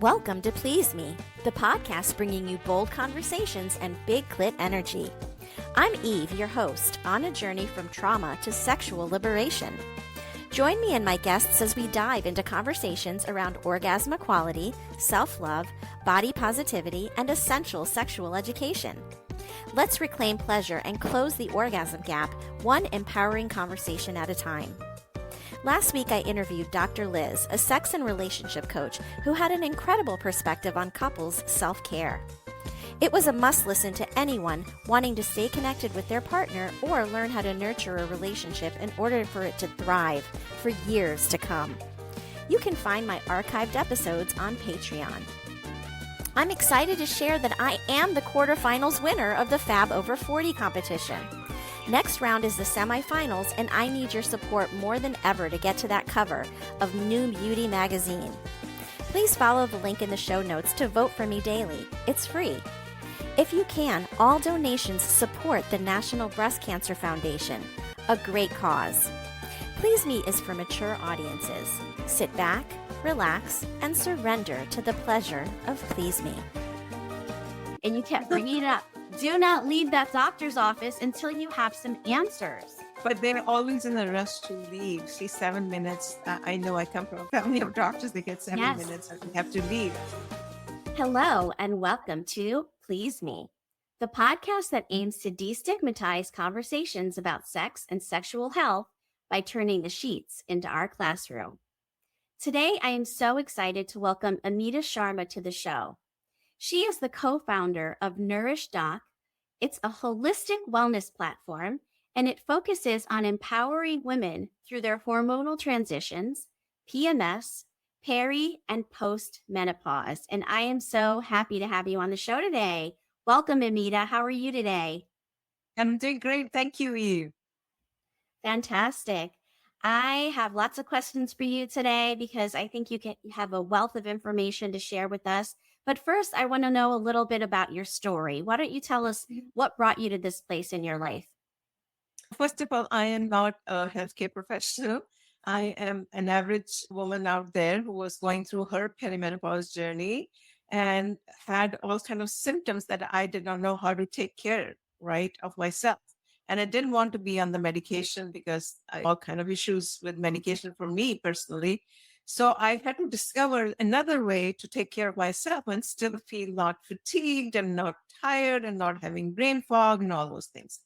Welcome to Please Me, the podcast bringing you bold conversations and big clit energy. I'm Eve, your host, on a journey from trauma to sexual liberation. Join me and my guests as we dive into conversations around orgasm equality, self-love, body positivity, and essential sexual education. Let's reclaim pleasure and close the orgasm gap, one empowering conversation at a time. Last week, I interviewed Dr. Liz, a sex and relationship coach who had an incredible perspective on couples' self-care. It was a must listen to anyone wanting to stay connected with their partner or learn how to nurture a relationship in order for it to thrive for years to come. You can find my archived episodes on Patreon. I'm excited to share that I am the quarterfinals winner of the Fab Over 40 competition. Next round is the semifinals, and I need your support more than ever to get to that cover of New Beauty magazine. Please follow the link in the show notes to vote for me daily. It's free. If you can, all donations support the National Breast Cancer Foundation, a great cause. Please Me is for mature audiences. Sit back, relax, and surrender to the pleasure of Please Me. And you kept bringing it up. Do not leave that doctor's office until you have some answers. But they're always in a rush to leave. See, 7 minutes. I know I come from a family of doctors. They get 7 minutes and they have to leave. Hello, and welcome to Please Me, the podcast that aims to destigmatize conversations about sex and sexual health by turning the sheets into our classroom. Today, I am so excited to welcome Amita Sharma to the show. She is the co-founder of NourishDoc. It's a holistic wellness platform, and it focuses on empowering women through their hormonal transitions, PMS, peri, and post-menopause. And I am so happy to have you on the show today. Welcome, Amita. How are you today? I'm doing great. Thank you, Eve. Fantastic. I have lots of questions for you today because I think you have a wealth of information to share with us. But first, I want to know a little bit about your story. Why don't you tell us what brought you to this place in your life? First of all, I am not a healthcare professional. I am an average woman out there who was going through her perimenopause journey and had all kinds of symptoms that I did not know how to take care, right, of myself. And I didn't want to be on the medication because all kinds of issues with medication for me personally. So I had to discover another way to take care of myself and still feel not fatigued and not tired and not having brain fog and all those things.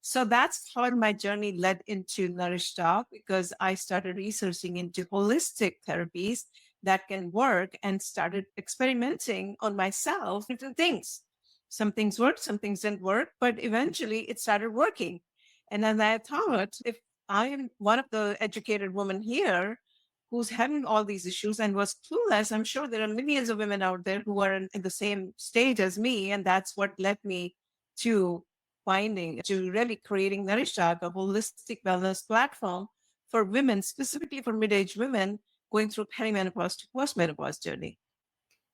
So that's how my journey led into NourishDoc, because I started researching into holistic therapies that can work and started experimenting on myself different things. Some things worked, some things didn't work, but eventually it started working. And then I thought, if I am one of the educated women here who's having all these issues and was clueless, I'm sure there are millions of women out there who are in the same stage as me. And that's what led me to really creating NourishDoc, a holistic wellness platform for women, specifically for mid-aged women going through perimenopause to postmenopause journey.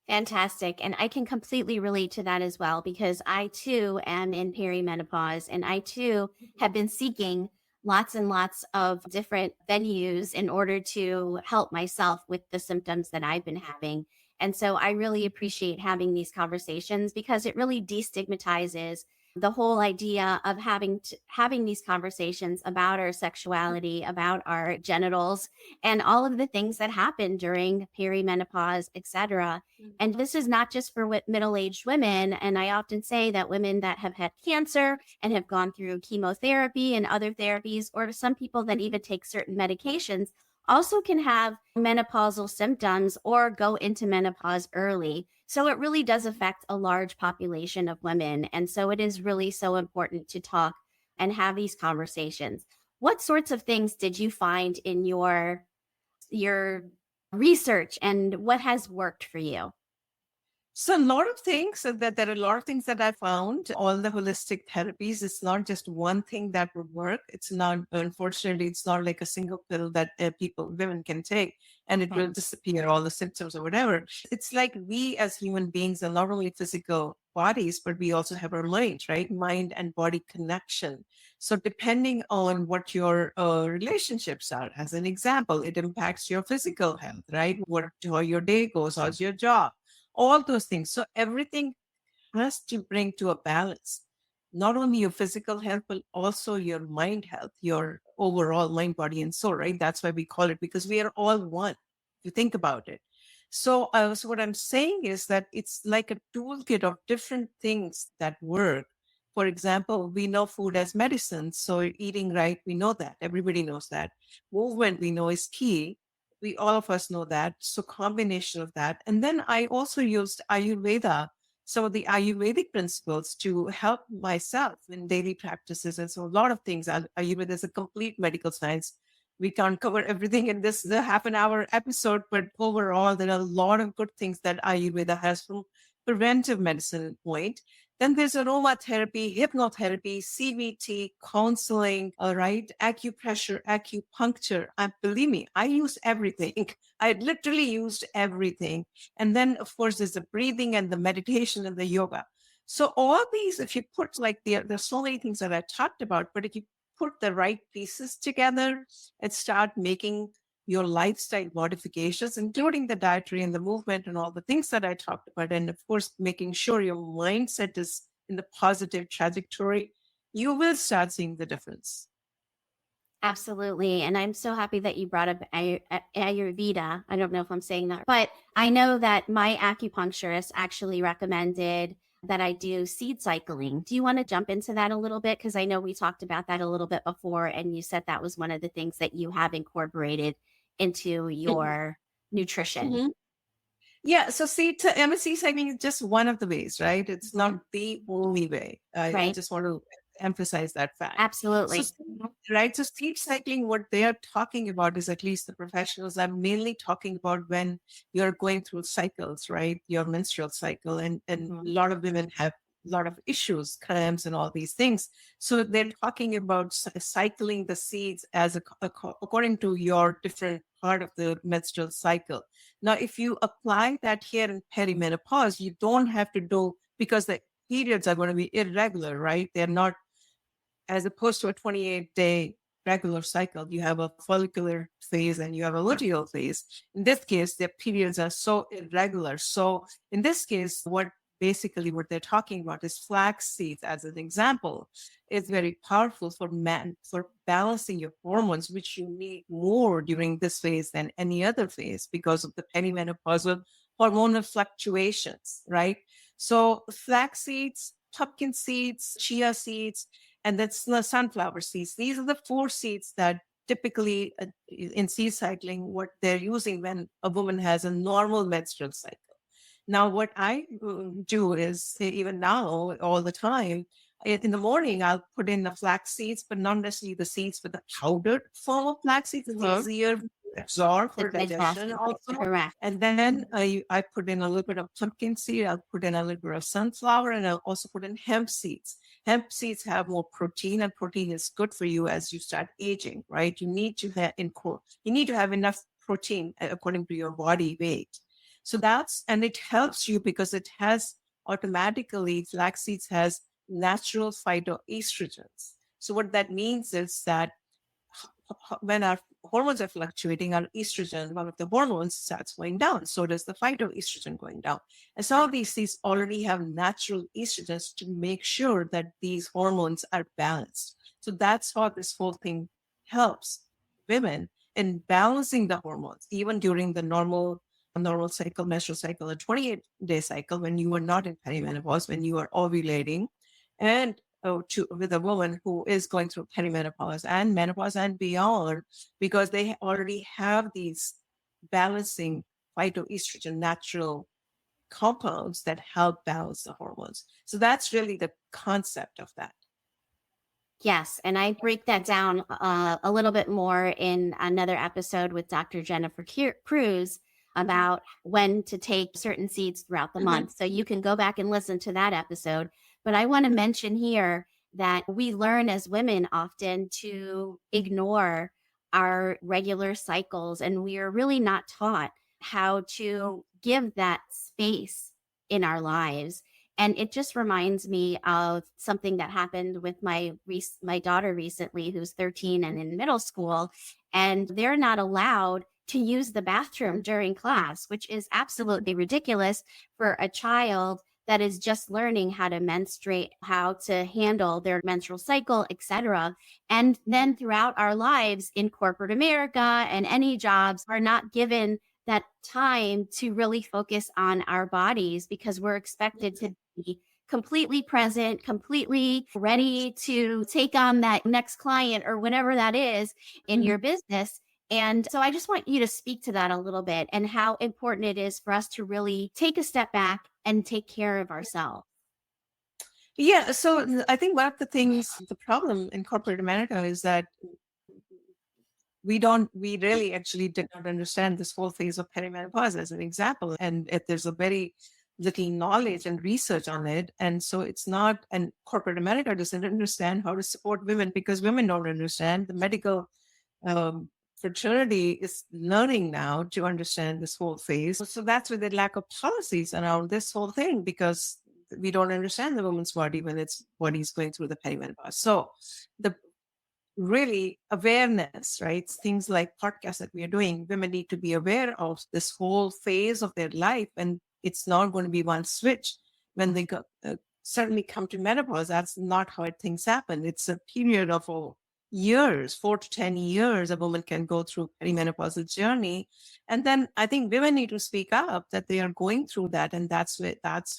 Fantastic. And I can completely relate to that as well, because I too am in perimenopause and I too have been seeking lots and lots of different venues in order to help myself with the symptoms that I've been having. And so I really appreciate having these conversations because it really destigmatizes the whole idea of having these conversations about our sexuality, about our genitals, and all of the things that happen during perimenopause, etc. And this is not just for middle-aged women. And I often say that women that have had cancer and have gone through chemotherapy and other therapies, or some people that even take certain medications, also can have menopausal symptoms or go into menopause early. So it really does affect a large population of women. And so it is really so important to talk and have these conversations. What sorts of things did you find in your research, and what has worked for you? So a lot of things that there are a lot of things that I found. All the holistic therapies, it's not just one thing that would work. It's not, unfortunately, it's not like a single pill that women can take and it will disappear, all the symptoms or whatever. It's like we as human beings are not only physical bodies, but we also have our minds, right? Mind and body connection. So depending on what your relationships are, as an example, it impacts your physical health, right? How your day goes, how's your job? all those things. So everything has to bring to a balance, not only your physical health, but also your mind health, your overall mind, body, and soul, right? That's why we call it, because we are all one. If you think about it. So what I'm saying is that it's like a toolkit of different things that work. For example, we know food as medicine. So eating right, we know that. Everybody knows that. Movement, we know, is key. We all of us know that. So combination of that. And then I also used Ayurveda, some of the Ayurvedic principles to help myself in daily practices. And so a lot of things, Ayurveda is a complete medical science. We can't cover everything in this the half an hour episode, but overall, there are a lot of good things that Ayurveda has from preventive medicine point. Then there's aromatherapy, hypnotherapy, CBT, counseling, all right, acupressure, acupuncture. And believe me, I use everything. I literally used everything. And then, of course, there's the breathing and the meditation and the yoga. So all these, if you put like there's so many things that I talked about, but if you put the right pieces together and start making your lifestyle modifications, including the dietary and the movement and all the things that I talked about, and of course, making sure your mindset is in the positive trajectory, you will start seeing the difference. Absolutely. And I'm so happy that you brought up Ayurveda. I don't know if I'm saying that, but I know that my acupuncturist actually recommended that I do seed cycling. Do you want to jump into that a little bit? Because I know we talked about that a little bit before, and you said that was one of the things that you have incorporated into your nutrition. Mm-hmm. Yeah, so seed cycling is just one of the ways, right? It's not the only way. I Right. just want to emphasize that fact. Absolutely. So seed cycling, what they are talking about is, at least the professionals are mainly talking about when you're going through cycles, right? Your menstrual cycle, and a lot of women have a lot of issues, cramps, and all these things. So they're talking about cycling the seeds as according to your different part of the menstrual cycle. Now, if you apply that here in perimenopause, you don't have to do, because the periods are going to be irregular, right? They're not, as opposed to a 28-day regular cycle. You have a follicular phase and you have a luteal phase. In this case, their periods are so irregular. So in this case, what they're talking about is flax seeds, as an example. It's very powerful for balancing your hormones, which you need more during this phase than any other phase because of the perimenopausal hormonal fluctuations, right? So flax seeds, pumpkin seeds, chia seeds, and that's the sunflower seeds. These are the 4 seeds that typically in seed cycling, what they're using when a woman has a normal menstrual cycle. Now, what I do is, even now, all the time, in the morning, I'll put in the flax seeds, but not necessarily the seeds, but the powdered form of flax seeds. It's easier to absorb for digestion also. Correct. And then I put in a little bit of pumpkin seed, I'll put in a little bit of sunflower, and I'll also put in hemp seeds. Hemp seeds have more protein, and protein is good for you as you start aging, right? You need to have enough protein according to your body weight. So and it helps you because it has automatically, flax seeds has natural phytoestrogens. So what that means is that when our hormones are fluctuating, our estrogen, one of the hormones, starts going down. So does the phytoestrogen going down. And some of these seeds already have natural estrogens to make sure that these hormones are balanced. So that's how this whole thing helps women in balancing the hormones, even during the normal cycle, menstrual cycle, a 28-day cycle, when you are not in perimenopause, when you are ovulating, and with a woman who is going through perimenopause and menopause and beyond, because they already have these balancing phytoestrogen natural compounds that help balance the hormones. So that's really the concept of that. Yes. And I break that down a little bit more in another episode with Dr. Jennifer Cruz about when to take certain seeds throughout the month. So you can go back and listen to that episode. But I want to mention here that we learn as women often to ignore our regular cycles, and we are really not taught how to give that space in our lives. And it just reminds me of something that happened with my daughter recently, who's 13 and in middle school, and they're not allowed to use the bathroom during class, which is absolutely ridiculous for a child that is just learning how to menstruate, how to handle their menstrual cycle, etc. And then throughout our lives in corporate America and any jobs are not given that time to really focus on our bodies because we're expected to be completely present, completely ready to take on that next client or whatever that is in your business. And so I just want you to speak to that a little bit and how important it is for us to really take a step back and take care of ourselves. Yeah, so I think one of the things, the problem in corporate America is that we really actually did not understand this whole phase of perimenopause as an example. And there's a very little knowledge and research on it. And so it's not, and corporate America doesn't understand how to support women because women don't understand. The medical um, fraternity is learning now to understand this whole phase. So that's where the lack of policies around this whole thing because we don't understand the woman's body when its body is going through the perimenopause. So the really awareness, right? Things like podcasts that we are doing, women need to be aware of this whole phase of their life. And it's not going to be one switch when they certainly come to menopause. That's not how things happen. It's a period of years, 4 to 10 years, a woman can go through perimenopausal journey. And then I think women need to speak up that they are going through that. And that's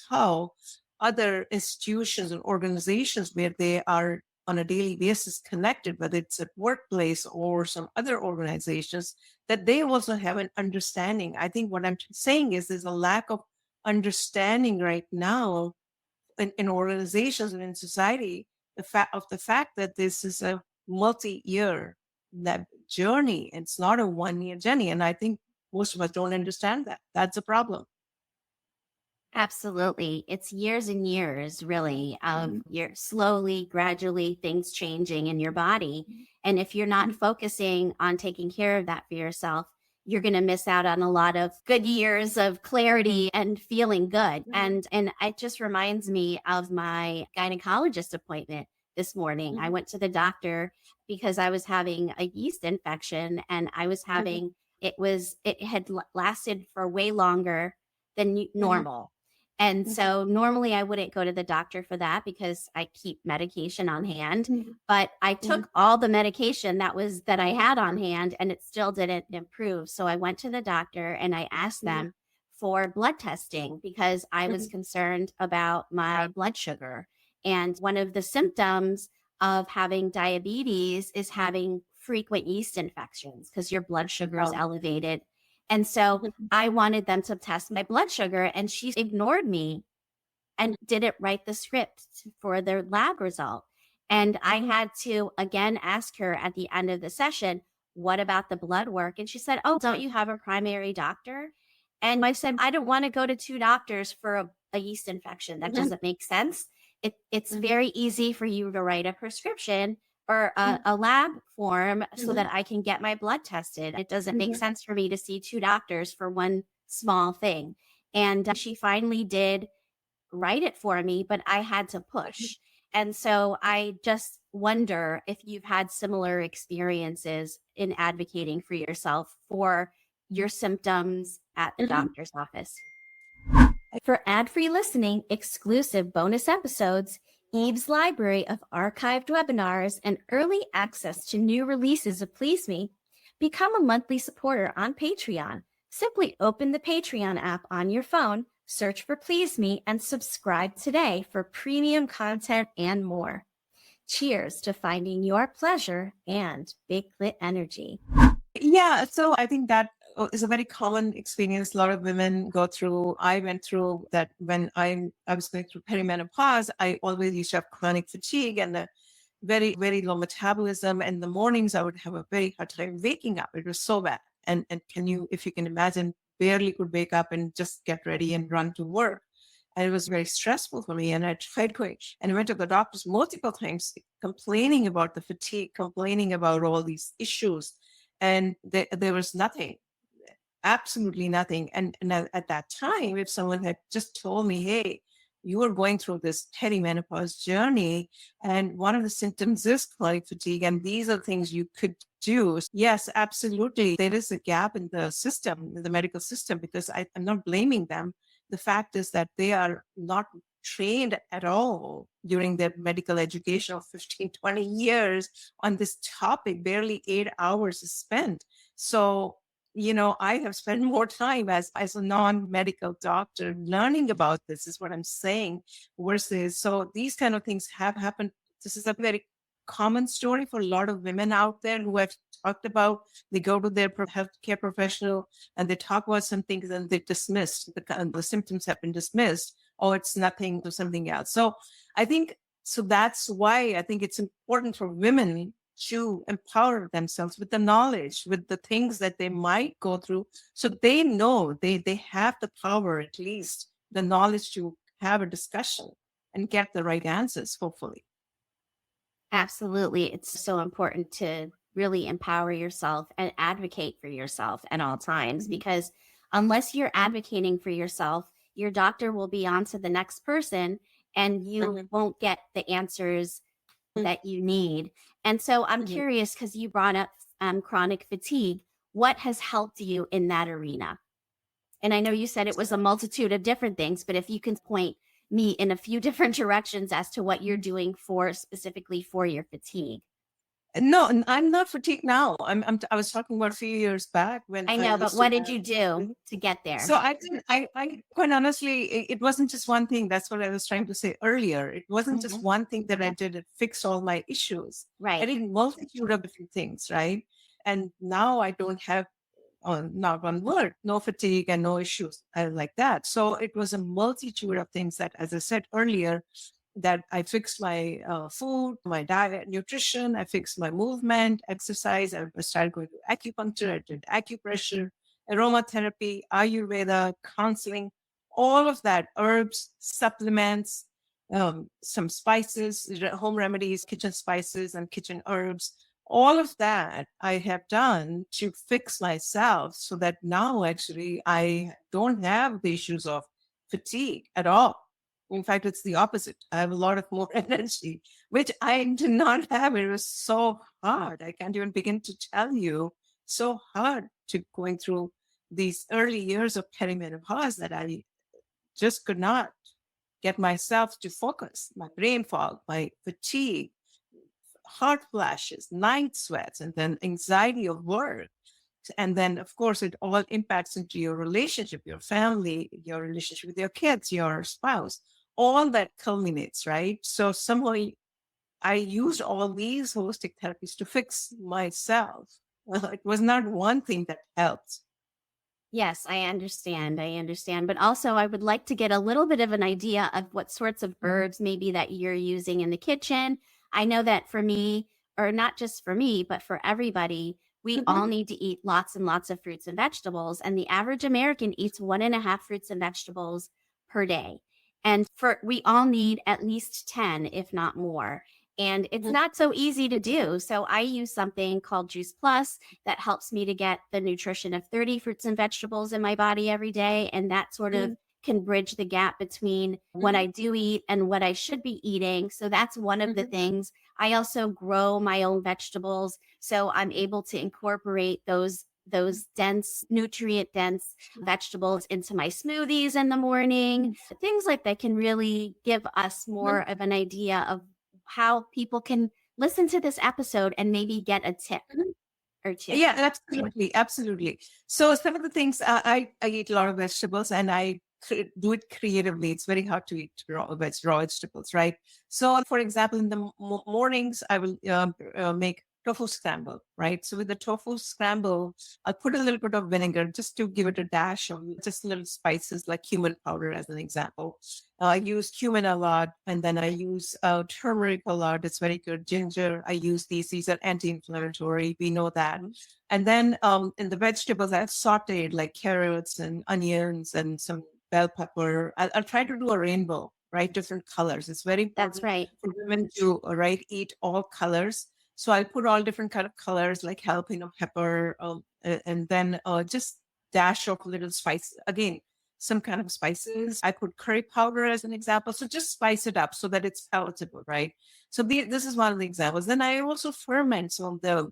how other institutions and organizations where they are on a daily basis connected, whether it's at workplace or some other organizations, that they also have an understanding. I think what I'm saying is there's a lack of understanding right now in organizations and in society, the fact that this is a multi-year that journey. It's not a one-year journey. And I think most of us don't understand that. That's a problem. Absolutely. It's years and years, really, of you're slowly, gradually things changing in your body. And if you're not focusing on taking care of that for yourself, you're going to miss out on a lot of good years of clarity and feeling good. And it just reminds me of my gynecologist appointment this morning. I went to the doctor because I was having a yeast infection and I was having it had lasted for way longer than normal. And so normally I wouldn't go to the doctor for that because I keep medication on hand, but I took all the medication that I had on hand and it still didn't improve. So I went to the doctor and I asked them for blood testing because I was concerned about my blood sugar. And one of the symptoms of having diabetes is having frequent yeast infections because your blood sugar is elevated. And so I wanted them to test my blood sugar and she ignored me and didn't write the script for their lab result. And I had to again ask her at the end of the session, what about the blood work? And she said, oh, don't you have a primary doctor? And I said, I don't want to go to two doctors for a yeast infection. That doesn't make sense. It's very easy for you to write a prescription or a lab form so that I can get my blood tested. It doesn't make sense for me to see two doctors for one small thing. And she finally did write it for me, but I had to push. And so I just wonder if you've had similar experiences in advocating for yourself for your symptoms at the doctor's office. For ad-free listening, exclusive bonus episodes, Eve's library of archived webinars, and early access to new releases of Please Me, become a monthly supporter on Patreon. Simply open the Patreon app on your phone, search for Please Me, and subscribe today for premium content and more. Cheers to finding your pleasure and big clit energy. Yeah, so I think that is a very common experience a lot of women go through. I went through that when I was going through perimenopause. I always used to have chronic fatigue and a very, very low metabolism. And in the mornings, I would have a very hard time waking up. It was so bad. And if you can imagine, barely could wake up and just get ready and run to work. And it was very stressful for me. And I tried going and I went to the doctors multiple times, complaining about the fatigue, complaining about all these issues. And there was nothing, absolutely nothing. And at that time, if someone had just told me, hey, you are going through this perimenopause journey, and one of the symptoms is chronic fatigue, and these are things you could do. Yes, absolutely. There is a gap in the system, in the medical system, because I'm not blaming them. The fact is that they are not trained at all during their medical education of 15, 20 years on this topic. Barely 8 hours is spent. So, I have spent more time as a non-medical doctor learning about this, is what I'm saying, versus, so these kind of things have happened. This is a very common story for a lot of women out there who have talked about, they go to their healthcare professional and they talk about some things and they're dismissed. The symptoms have been dismissed. Oh, it's nothing or something else. So I think, so that's why I think it's important for women to empower themselves with the knowledge, with the things that they might go through. So they know they have the power, at least the knowledge, to have a discussion and get the right answers, hopefully. Absolutely. It's so important to really empower yourself and advocate for yourself at all times, because unless you're advocating for yourself, your doctor will be on to the next person and you won't get the answers that you need. And so I'm curious, because you brought up chronic fatigue. What has helped you in that arena? And I know you said it was a multitude of different things, but if you can point me in a few different directions as to what you're doing for specifically for your fatigue. No, I'm not fatigued now. I was talking about a few years back when I know, but what did you do to get there? So I quite honestly, it wasn't just one thing. That's what I was trying to say earlier. It wasn't just one thing that I did that fixed all my issues. Right. I did a multitude of different things, right? And now I don't have, knock on wood, no fatigue and no issues like that. So it was a multitude of things that, as I said earlier, that I fixed my food, my diet, nutrition. I fixed my movement, exercise. I started going to acupuncture. I did acupressure, aromatherapy, Ayurveda, counseling, all of that, herbs, supplements, some spices, home remedies, kitchen spices and kitchen herbs. All of that I have done to fix myself so that now actually I don't have the issues of fatigue at all. In fact, it's the opposite. I have a lot of more energy, which I did not have. It was so hard. I can't even begin to tell you. So hard to going through these early years of perimenopause that I just could not get myself to focus. My brain fog, my fatigue, hot flashes, night sweats, and then anxiety of work. And then, of course, it all impacts into your relationship, your family, your relationship with your kids, your spouse. All that culminates, right? So somehow I used all these holistic therapies to fix myself. Well, it was not one thing that helped. Yes, I understand. But also, I would like to get a little bit of an idea of what sorts of herbs maybe that you're using in the kitchen. I know that for me, or not just for me, but for everybody, we all need to eat lots and lots of fruits and vegetables. And the average American eats 1.5 fruits and vegetables per day. And we all need at least 10, if not more. And it's not so easy to do. So I use something called Juice Plus that helps me to get the nutrition of 30 fruits and vegetables in my body every day. And that sort of can bridge the gap between what I do eat and what I should be eating. So that's one of the things. I also grow my own vegetables, so I'm able to incorporate those dense, nutrient dense vegetables into my smoothies in the morning. Things like that can really give us more of an idea of how people can listen to this episode and maybe get a tip or two. Yeah, absolutely. Absolutely. So some of the things, I eat a lot of vegetables and I do it creatively. It's very hard to eat raw vegetables, right? So for example, in the mornings, I will make tofu scramble, right? So with the tofu scramble, I'll put a little bit of vinegar just to give it a dash of just little spices like cumin powder as an example. I use cumin a lot, and then I use turmeric a lot. It's very good. Ginger, I use these are anti-inflammatory. We know that. And then in the vegetables, I've sauteed like carrots and onions and some bell pepper. I'll try to do a rainbow, right? Different colors. It's very important. That's right. For women to eat all colors. So I'll put all different kind of colors like jalapeno pepper, and then just dash of little spice. Again, some kind of spices. I put curry powder as an example. So just spice it up so that it's palatable, right? So this is one of the examples. Then I also ferment some of the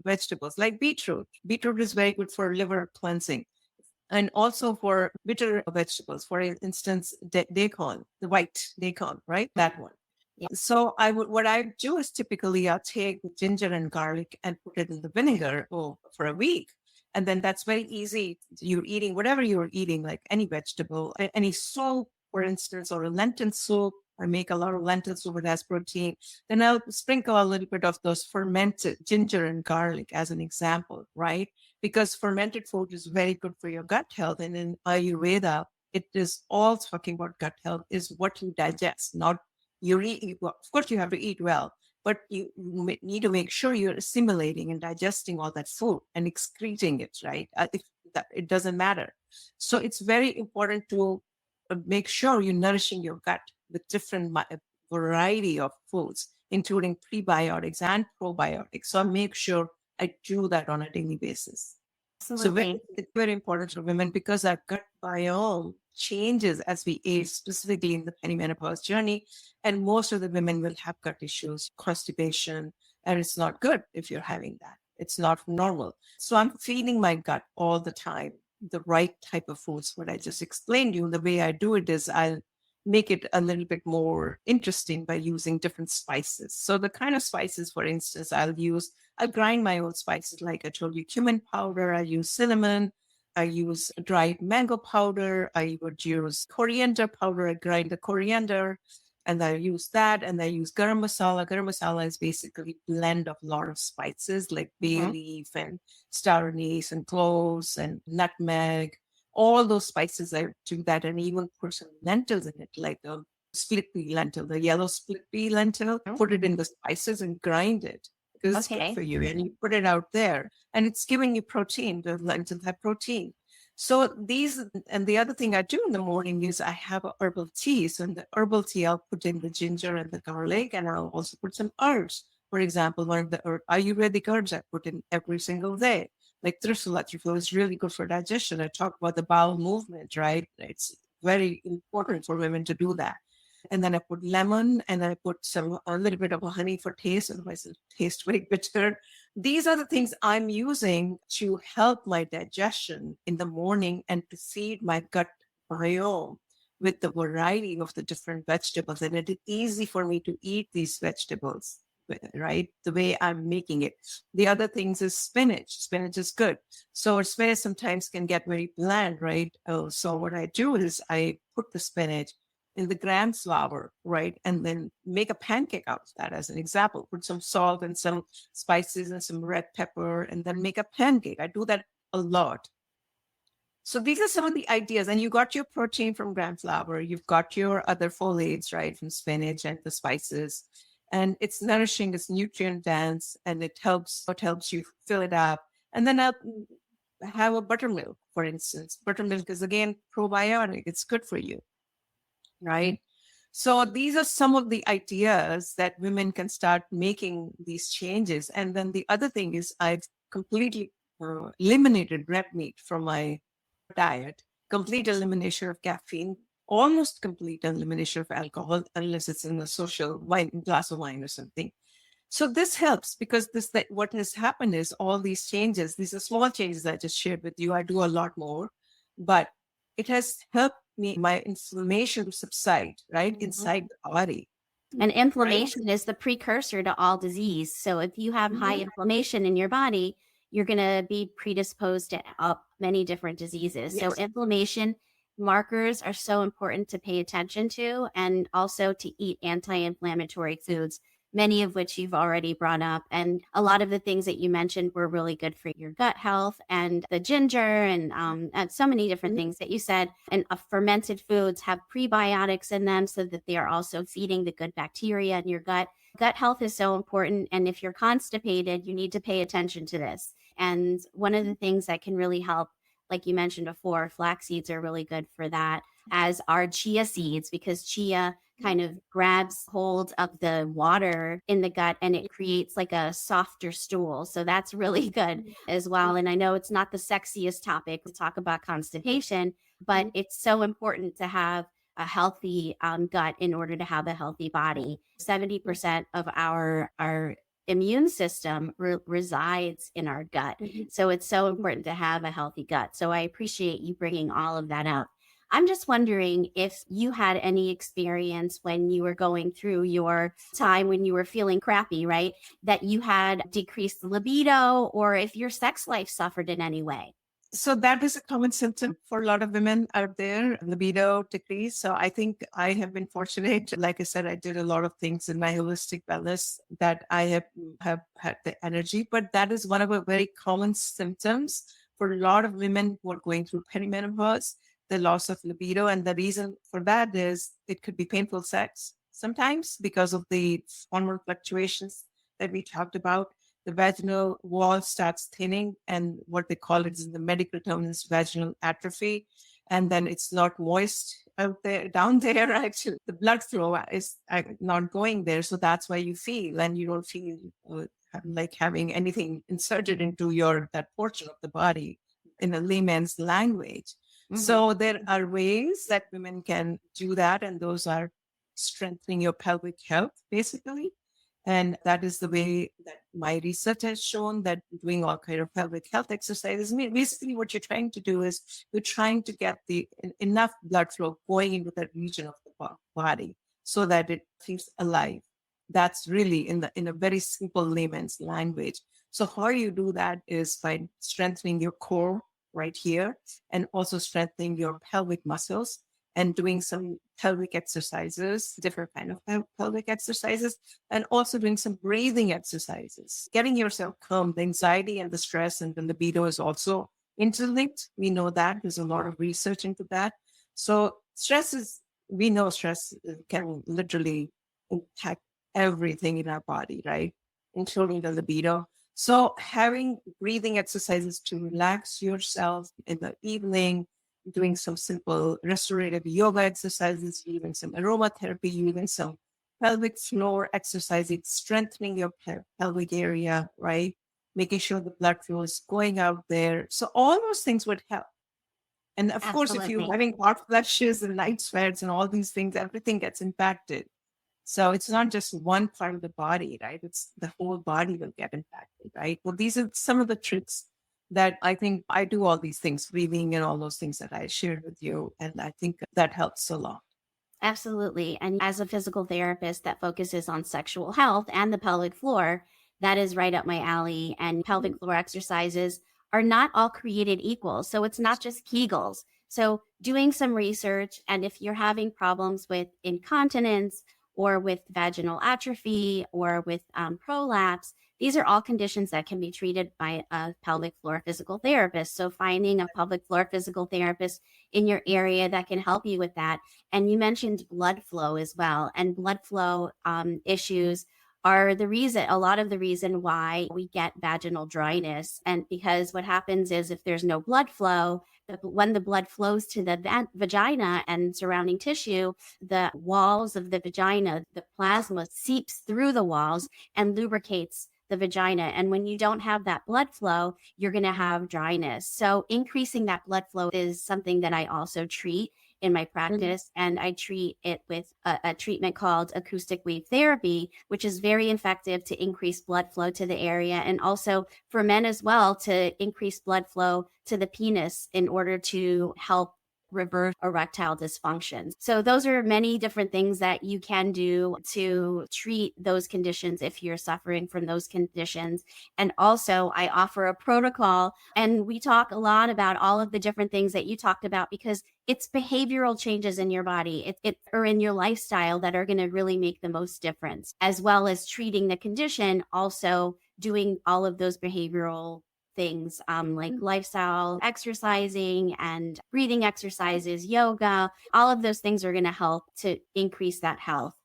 vegetables like beetroot. Beetroot is very good for liver cleansing and also for bitter vegetables. For instance, daikon, the white daikon, right? That one. Yeah. So what I do is typically I'll take ginger and garlic and put it in the vinegar for a week. And then that's very easy. You're eating whatever you're eating, like any vegetable, any soup, for instance, or a lentil soup. I make a lot of lentil soup, it has protein. Then I'll sprinkle a little bit of those fermented ginger and garlic as an example, right? Because fermented food is very good for your gut health. And in Ayurveda, it is all talking about gut health is what you digest, not you eat. Well, of course, you have to eat well, but you need to make sure you're assimilating and digesting all that food and excreting it, right? It doesn't matter. So it's very important to make sure you're nourishing your gut with different variety of foods, including prebiotics and probiotics. So I make sure I do that on a daily basis. Absolutely. So it's very important for women because our gut biome changes as we age, specifically in the perimenopause journey. And most of the women will have gut issues, constipation, and it's not good if you're having that. It's not normal. So I'm feeding my gut all the time, the right type of foods. What I just explained to you, the way I do it is I'll make it a little bit more interesting by using different spices. So the kind of spices, for instance, I'll grind my own spices. Like I told you, cumin powder, I use cinnamon, I use dried mango powder, I would use coriander powder, I grind the coriander, and I use that, and I use garam masala. Garam masala is basically a blend of a lot of spices like bay leaf and star anise and cloves and nutmeg. All those spices, I do that, and even put some lentils in it, like the split pea lentil, the yellow split pea lentil, put it in the spices and grind it because it's good for you. And you put it out there and it's giving you protein. The lentils have protein. So and the other thing I do in the morning is I have a herbal tea. So in the herbal tea, I'll put in the ginger and the garlic, and I'll also put some herbs. For example, one of the Ayurvedic herbs I put in every single day, like Trisula trifle is really good for digestion. I talk about the bowel movement, right? It's very important for women to do that. And then I put lemon and I put a little bit of honey for taste, otherwise it tastes very bitter. These are the things I'm using to help my digestion in the morning and to feed my gut biome with the variety of the different vegetables. And it is easy for me to eat these vegetables, right? The way I'm making it. The other things is spinach. Spinach is good. So spinach sometimes can get very bland, right? So what I do is I put the spinach in the gram flour, right? And then make a pancake out of that as an example. Put some salt and some spices and some red pepper and then make a pancake. I do that a lot. So these are some of the ideas. And you got your protein from gram flour. You've got your other folates, right? From spinach and the spices. And it's nourishing, it's nutrient dense, and it helps you fill it up. And then I'll have a buttermilk, for instance. Buttermilk is again probiotic. It's good for you. Right. So these are some of the ideas that women can start making these changes. And then the other thing is I've completely eliminated red meat from my diet, complete elimination of caffeine, almost complete elimination of alcohol, unless it's in a social glass of wine or something. So this helps because what has happened is all these changes, these are small changes I just shared with you. I do a lot more, but it has helped my inflammation to subside, right? Inside the body. And inflammation is the precursor to all disease. So if you have high inflammation in your body, you're going to be predisposed to many different diseases. Yes. So inflammation markers are so important to pay attention to, and also to eat anti-inflammatory foods, many of which you've already brought up. And a lot of the things that you mentioned were really good for your gut health, and the ginger and so many different things that you said. And fermented foods have prebiotics in them so that they are also feeding the good bacteria in your gut. Gut health is so important. And if you're constipated, you need to pay attention to this. And one of the things that can really help, like you mentioned before, flax seeds are really good for that, as are chia seeds, because chia kind of grabs hold of the water in the gut and it creates like a softer stool. So that's really good as well. And I know it's not the sexiest topic to talk about constipation, but it's so important to have a healthy gut in order to have a healthy body. 70% of our immune system resides in our gut. So it's so important to have a healthy gut. So I appreciate you bringing all of that up. I'm just wondering if you had any experience when you were going through your time when you were feeling crappy, right? That you had decreased libido or if your sex life suffered in any way. So that is a common symptom for a lot of women out there, libido decrease. So I think I have been fortunate. Like I said, I did a lot of things in my holistic wellness that I have had the energy, but that is one of the very common symptoms for a lot of women who are going through perimenopause, the loss of libido. And the reason for that is it could be painful sex sometimes because of the hormonal fluctuations that we talked about. The vaginal wall starts thinning, and what they call it is the medical term is vaginal atrophy. And then it's not moist out there, down there. Actually, the blood flow is not going there. So that's why you feel, and you don't feel like having anything inserted into that portion of the body in a layman's language. So there are ways that women can do that, and those are strengthening your pelvic health, basically. And that is the way that my research has shown that doing all kind of pelvic health exercises. I mean, basically what you're trying to do is you're trying to get enough blood flow going into that region of the body so that it feels alive. That's really in a very simple layman's language. So how you do that is by strengthening your core right here and also strengthening your pelvic muscles and doing some pelvic exercises, different kind of pelvic exercises, and also doing some breathing exercises, getting yourself calm. The anxiety and the stress and the libido is also interlinked. We know that there's a lot of research into that. So we know stress can literally impact everything in our body, right? Including the libido. So having breathing exercises to relax yourself in the evening, doing some simple restorative yoga exercises, even some aromatherapy, even some pelvic floor exercises, strengthening your pelvic area, right? Making sure the blood flow is going out there. So all those things would help. And of course, if you're having hot flushes and night sweats and all these things, everything gets impacted. So it's not just one part of the body, right? It's the whole body will get impacted, right? Well, these are some of the tricks that I think I do all these things, breathing and all those things that I shared with you. And I think that helps a lot. Absolutely. And as a physical therapist that focuses on sexual health and the pelvic floor, that is right up my alley. And pelvic floor exercises are not all created equal. So it's not just Kegels. So doing some research, and if you're having problems with incontinence or with vaginal atrophy or with prolapse, these are all conditions that can be treated by a pelvic floor physical therapist. So finding a pelvic floor physical therapist in your area that can help you with that. And you mentioned blood flow as well. And blood flow issues are a lot of the reason why we get vaginal dryness. And because what happens is if there's no blood flow, when the blood flows to the vagina and surrounding tissue, the walls of the vagina, the plasma seeps through the walls and lubricates the vagina. And when you don't have that blood flow, you're going to have dryness. So increasing that blood flow is something that I also treat in my practice. And I treat it with a treatment called acoustic wave therapy, which is very effective to increase blood flow to the area. And also for men as well, to increase blood flow to the penis in order to help reverse erectile dysfunction. So those are many different things that you can do to treat those conditions if you're suffering from those conditions. And also I offer a protocol, and we talk a lot about all of the different things that you talked about because it's behavioral changes in your body or in your lifestyle that are going to really make the most difference, as well as treating the condition, also doing all of those behavioral things like lifestyle, exercising and breathing exercises, yoga, all of those things are going to help to increase that health.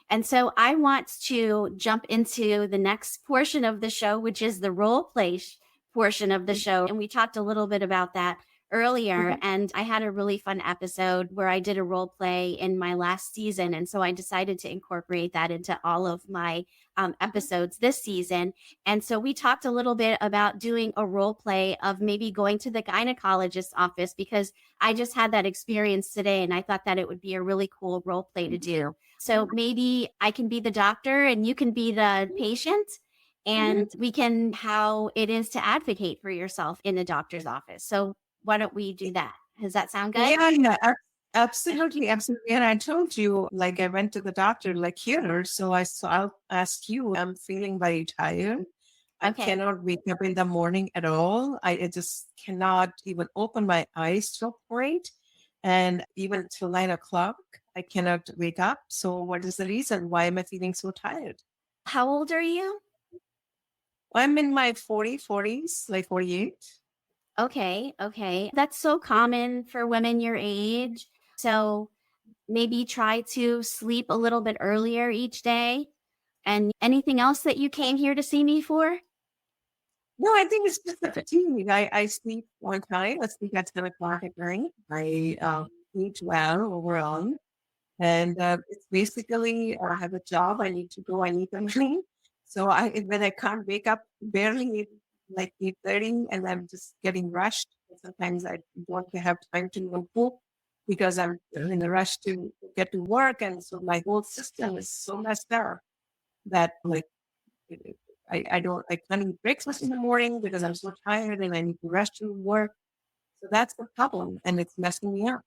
And so I want to jump into the next portion of the show, which is the role play portion of the show. And we talked a little bit about that earlier, and I had a really fun episode where I did a role play in my last season. And so I decided to incorporate that into all of my episodes this season. And so we talked a little bit about doing a role play of maybe going to the gynecologist's office, because I just had that experience today and I thought that it would be a really cool role play to do. So maybe I can be the doctor and you can be the patient, and we can how it is to advocate for yourself in the doctor's office. So why don't we do that? Does that sound good? Absolutely, absolutely. And I told you, like, I went to the doctor, like here. So I'll ask you. I'm feeling very tired. I cannot wake up in the morning at all. I just cannot even open my eyes to a point. And even till 9 o'clock, I cannot wake up. So what is the reason? Why am I feeling so tired? How old are you? I'm in my 40s, like 48. Okay. That's so common for women your age. So maybe try to sleep a little bit earlier each day. And anything else that you came here to see me for? No, I think it's just the fatigue. I sleep one time. I sleep at 10 o'clock at night. I eat well overall. And it's basically, I have a job. I need to go. I need the money. So when I can't wake up, barely like 8:30, and I'm just getting rushed. Sometimes I don't have time to even cook because I'm in a rush to get to work. And so my whole system is so messed up that like I can't eat breakfast in the morning because I'm so tired and I need to rush to work. So that's the problem, and it's messing me up.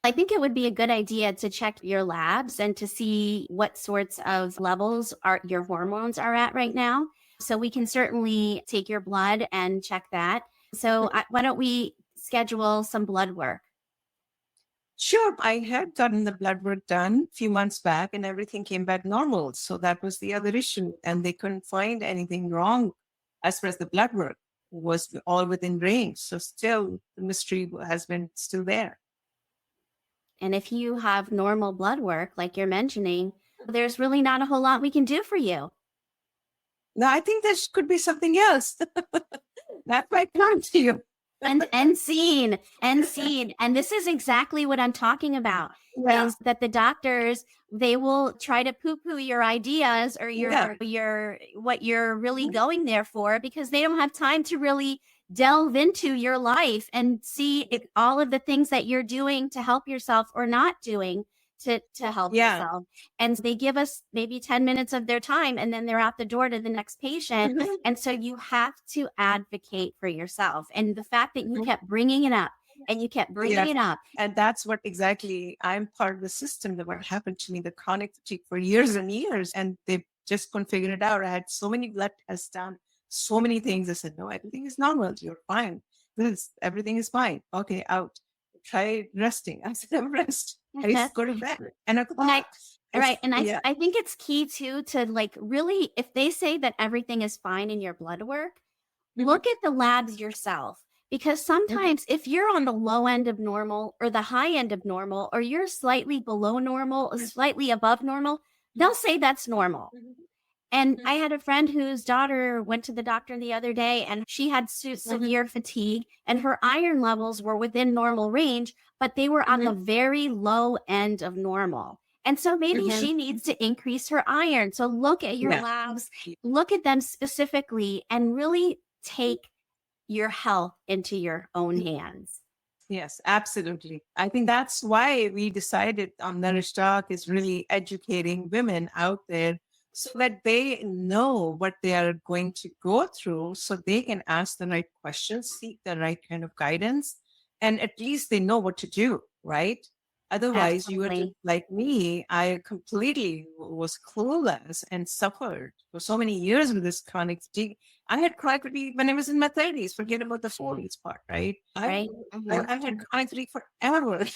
I think it would be a good idea to check your labs and to see what sorts of levels are your hormones are at right now. So we can certainly take your blood and check that. So why don't we schedule some blood work? Sure, I had gotten the blood work done a few months back and everything came back normal. So that was the other issue. And they couldn't find anything wrong as far as the blood work was all within range. So still the mystery has been still there. And if you have normal blood work, like you're mentioning, there's really not a whole lot we can do for you. No, I think there could be something else. That's why I come to you. and seen. And this is exactly what I'm talking about. Yeah. Is that the doctors, they will try to poo-poo your ideas or your what you're really going there for, because they don't have time to really delve into your life and see all of the things that you're doing to help yourself or not doing to help yourself. And they give us maybe 10 minutes of their time and then they're out the door to the next patient. And so you have to advocate for yourself. And the fact that you kept bringing it up and you kept bringing it up. And that's what exactly, I'm part of the system that what happened to me, the chronic fatigue for years and years. And they just couldn't figure it out. I had so many blood tests done, so many things. I said, no, everything is normal. You're fine. Everything is fine. Okay, out. Try resting. I said, I'm rest. I just go to bed. And I think it's key too to like really, if they say that everything is fine in your blood work, look at the labs yourself. Because sometimes if you're on the low end of normal or the high end of normal, or you're slightly below normal or slightly above normal, they'll say that's normal. And I had a friend whose daughter went to the doctor the other day and she had severe fatigue and her iron levels were within normal range, but they were on the very low end of normal. And so maybe she needs to increase her iron. So look at your labs, look at them specifically, and really take your health into your own hands. Yes, absolutely. I think that's why we decided on NourishDoc is really educating women out there so that they know what they are going to go through, so they can ask the right questions, seek the right kind of guidance, and at least they know what to do, right? Otherwise, you would, like me, I completely was clueless and suffered for so many years with this chronic fatigue. I had chronic fatigue when I was in my 30s, forget about the 40s part, right? I had chronic fatigue forever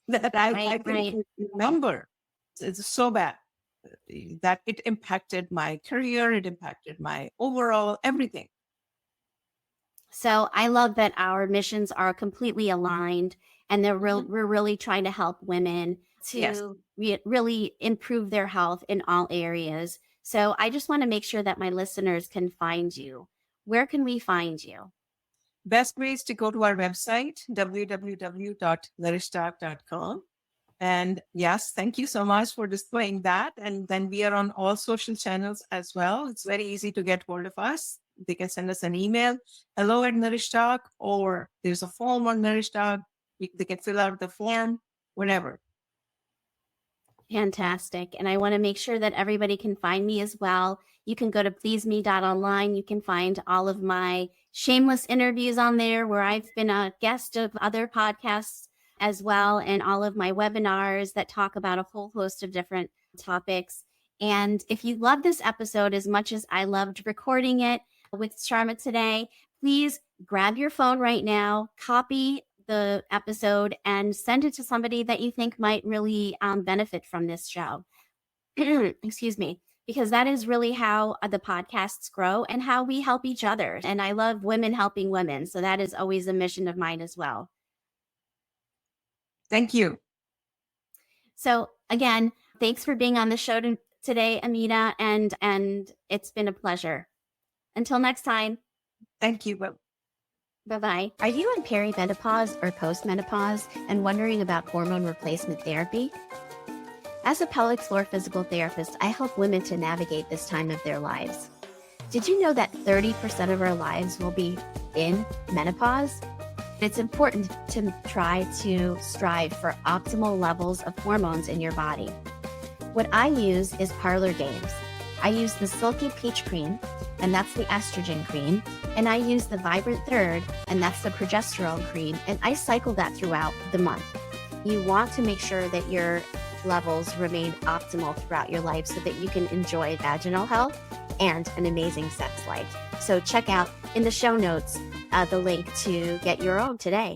that I can remember. It's so bad that it impacted my career, it impacted my overall everything. So I love that our missions are completely aligned, and we're really trying to help women to really improve their health in all areas. So I just want to make sure that my listeners can find you. Where can we find you? Best way is to go to our website, www.nourishdoc.com. And yes, thank you so much for displaying that. And then we are on all social channels as well. It's very easy to get hold of us. They can send us an email, hello@NourishDoc, or there's a form on NourishDoc. They can fill out the form, whatever. Fantastic. And I want to make sure that everybody can find me as well. You can go to pleaseme.online. You can find all of my shameless interviews on there where I've been a guest of other podcasts as well, and all of my webinars that talk about a whole host of different topics. And if you love this episode as much as I loved recording it with Sharma today, please grab your phone right now, copy the episode, and send it to somebody that you think might really benefit from this show. Excuse me, because that is really how the podcasts grow and how we help each other. And I love women helping women. So that is always a mission of mine as well. Thank you. So again, thanks for being on the show today, Amita, and it's been a pleasure. Until next time. Thank you. Bye-bye. Are you in perimenopause or postmenopause and wondering about hormone replacement therapy? As a pelvic floor physical therapist, I help women to navigate this time of their lives. Did you know that 30% of our lives will be in menopause? It's important to try to strive for optimal levels of hormones in your body. What I use is Parlor Games. I use the Silky Peach Cream, and that's the estrogen cream, and I use the Vibrant Third, and that's the progesterone cream, and I cycle that throughout the month. You want to make sure that your levels remain optimal throughout your life so that you can enjoy vaginal health and an amazing sex life. So check out in the show notes the link to get your own today.